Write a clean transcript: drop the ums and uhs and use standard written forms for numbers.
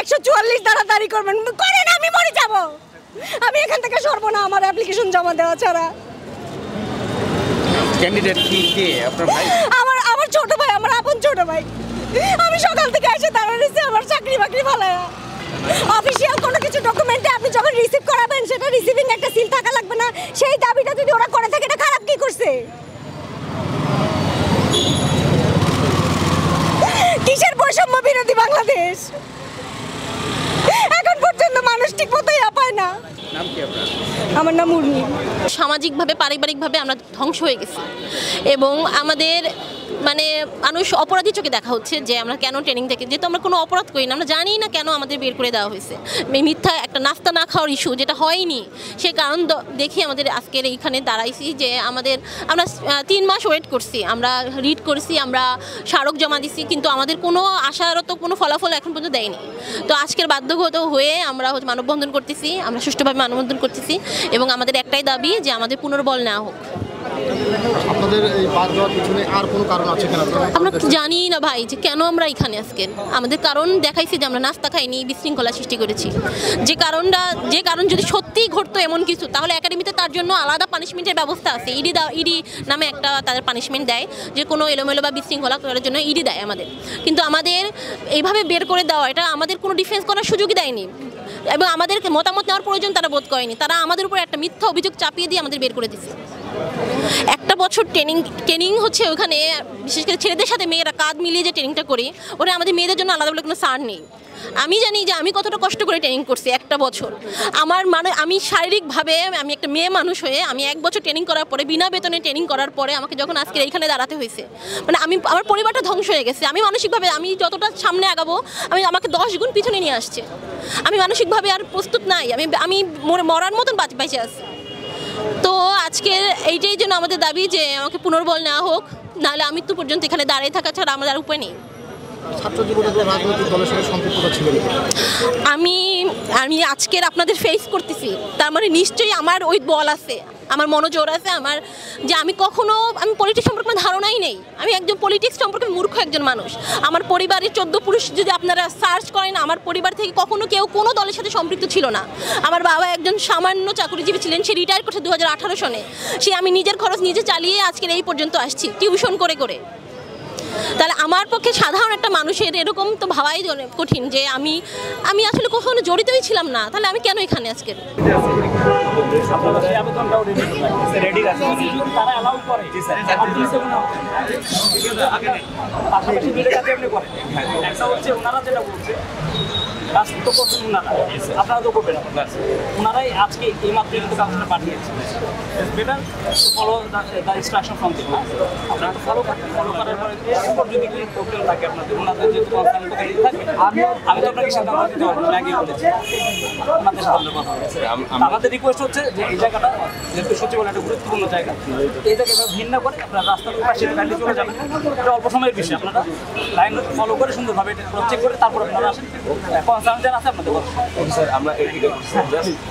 144 দ্বারা দাঁড়ি করবেন, করেন, আমি মরে যাব। আমি এখান থেকে সরব না আমার অ্যাপ্লিকেশন জমা দেওয়া ছাড়া। ক্যান্ডিডেট কি কে আপনার ভাই? আমার ছোট ভাই, আমার আপন ছোট ভাই। আমি সকাল থেকে এসে দাঁড়াইছি আমার চাকরি বাকরি ভালায়া। অফিশিয়াল কোনো কিছু ডকুমেন্টে আপনি যখন রিসিভ করাবেন সেটা রিসিভিং একটা সিল থাকা লাগবে না? সেই দাবিটা যদি ওরা করে থাকে এটা খারাপ কি করছে? কিসের বৈষম্য বিরোধী বাংলাদেশ? এখন পর্যন্ত মানুষ ঠিক মতোই পায় না। নাম কি আপনার? আমার নাম উর্মি। সামাজিকভাবে পারিবারিকভাবে আমরা ধ্বংস হয়ে গেছি এবং আমাদের মানে মানুষ অপরাধী চোখে দেখা হচ্ছে যে আমরা কেন ট্রেনিং থেকে, যেহেতু আমরা কোনো অপরাধ করি না, আমরা জানি না কেন আমাদের বের করে দেওয়া হয়েছে। মিথ্যা একটা নাস্তা না খাওয়ার ইস্যু যেটা হয়নি, সে কারণ দেখি আমাদের আজকের এইখানে দাঁড়াইছি যে আমরা 3 মাস ওয়েট করছি, আমরা রিড করছি, আমরা স্মারক জমা দিছি, কিন্তু আমাদের কোনো আশারত কোনো ফলাফল এখন পর্যন্ত দেয়নি। তো আজকের বাধ্যগত হয়ে আমরা মানববন্ধন করতেছি, আমরা সুষ্ঠুভাবে মানববন্ধন করতেছি এবং আমাদের একটাই দাবি যে আমাদের পুনর্বল নেওয়া হোক। আপনাদের এই বাদ দেওয়ার পিছনে আর কোনো কারণ আছে কিনা? আমরা জানি না ভাই যে কেন আমরা এখানে আজকে। আমাদের কারণ দেখাইছি যে আমরা নাস্তা খাইনি, বিশৃঙ্খলা সৃষ্টি করেছি। যে কারণ যদি সত্যিই ঘটতো এমন কিছু, তাহলে একাডেমিতে তার জন্য আলাদা পানিশমেন্টের ব্যবস্থা আছে। ইডি নামে একটা তাদের পানিশমেন্ট দেয়, যে কোনো এলোমেলো বা বিশৃঙ্খলা করার জন্য ইডি দেয় আমাদের। কিন্তু আমাদের এইভাবে বের করে দেওয়া, এটা আমাদের কোনো ডিফেন্স করার সুযোগই দেয়নি এবং আমাদের মতামত নেওয়ার প্রয়োজন তারা বোধ করেনি। তারা আমাদের উপর একটা মিথ্যা অভিযোগ চাপিয়ে দিয়ে আমাদের বের করে দিচ্ছে। একটা বছর ট্রেনিং হচ্ছে ওখানে, বিশেষ করে ছেলেদের সাথে মেয়েরা কাঁধ মিলিয়ে যে ট্রেনিংটা করি, ওটা আমাদের মেয়েদের জন্য আলাদা বলে কোনো ছাড় নেই। আমি জানি যে আমি কতটা কষ্ট করে ট্রেনিং করছি একটা বছর। আমি শারীরিকভাবে আমি একটা মেয়ে মানুষ হয়ে আমি 1 বছর ট্রেনিং করার পরে, বিনা বেতনে ট্রেনিং করার পরে আমাকে যখন আজকে এইখানে দাঁড়াতে হয়েছে, মানে আমার পরিবারটা ধ্বংস হয়ে গেছে। আমি মানসিকভাবে আমি যতটা সামনে আগাবো আমাকে 10 গুণ পিছনে নিয়ে আসছে। আমি মানসিকভাবে আর প্রস্তুত নাই, আমি মরার মতন বেঁচে আছি। তো আজকের এইটাই জন্য আমাদের দাবি যে আমাকে পুনর্বল নেওয়া হোক, নাহলে মৃত্যু পর্যন্ত এখানে দাঁড়িয়ে থাকা ছাড়া আমাদের আর উপায় নেই। ছাত্র জীবনে রাজনৈতিক দলের সাথে সম্পৃক্ততা ছিল? আমি আজকের আপনাদের ফেস করতেছি, তার মানে নিশ্চয়ই আমার ওই বল আছে, আমার মনোজোর আছে, আমি পলিটিক্স সম্পর্কে ধারণাই নেই। আমি একজন পলিটিক্স সম্পর্কে মূর্খ একজন মানুষ। আমার পরিবারের 14 পুরুষ যদি আপনারা সার্চ করেন, আমার পরিবার থেকে কখনো কেউ কোনো দলের সাথে সম্পৃক্ত ছিল না। আমার বাবা একজন সামান্য চাকরিজীবী ছিলেন, সে রিটায়ার করছে 2018 সনে। আমি নিজের খরচ নিজে চালিয়ে আজকের এই পর্যন্ত আসছি, টিউশন করে করে। তাহলে আমার পক্ষে সাধারণ একটা মানুষের এরকম তো ভাবাই কঠিন যে আমি আসলে কখনো জড়িতই ছিলাম না, তাহলে আমি কেন এখানে আজকে? আপনারা তো করবেন, ওনারাই আজকে এই মাত্র কিন্তু কাগজটা পাঠিয়েছেন। Better follow the instruction from দিম। আপনারা ফলো করার পরে এরপর যদি কোনো প্রবলেম থাকে আপনাদের, ওনাদের যেহেতু কনসার্ন থাকে, আমি তো আপনাকে সিদ্ধান্ত দিতে পারবো না, আগেই বলেছি ওনাদের সাথে কথা হয়েছে। আমাদের রিকোয়েস্ট হচ্ছে যে এই জায়গাটা যেহেতু সচিবালয় একটা গুরুত্বপূর্ণ জায়গা, এই জায়গায় ভিন্ন করে আপনারা রাস্তার পাশে লাইনে চলে যাবেন। এটা অল্প সময়ের বিষয়, আপনারা লাইন ফলো করে সুন্দরভাবে এটা চেক করে তারপর আপনারা আসেন। কনসার্ন যারা আছে আপনাদের কথা। স্যার আমরা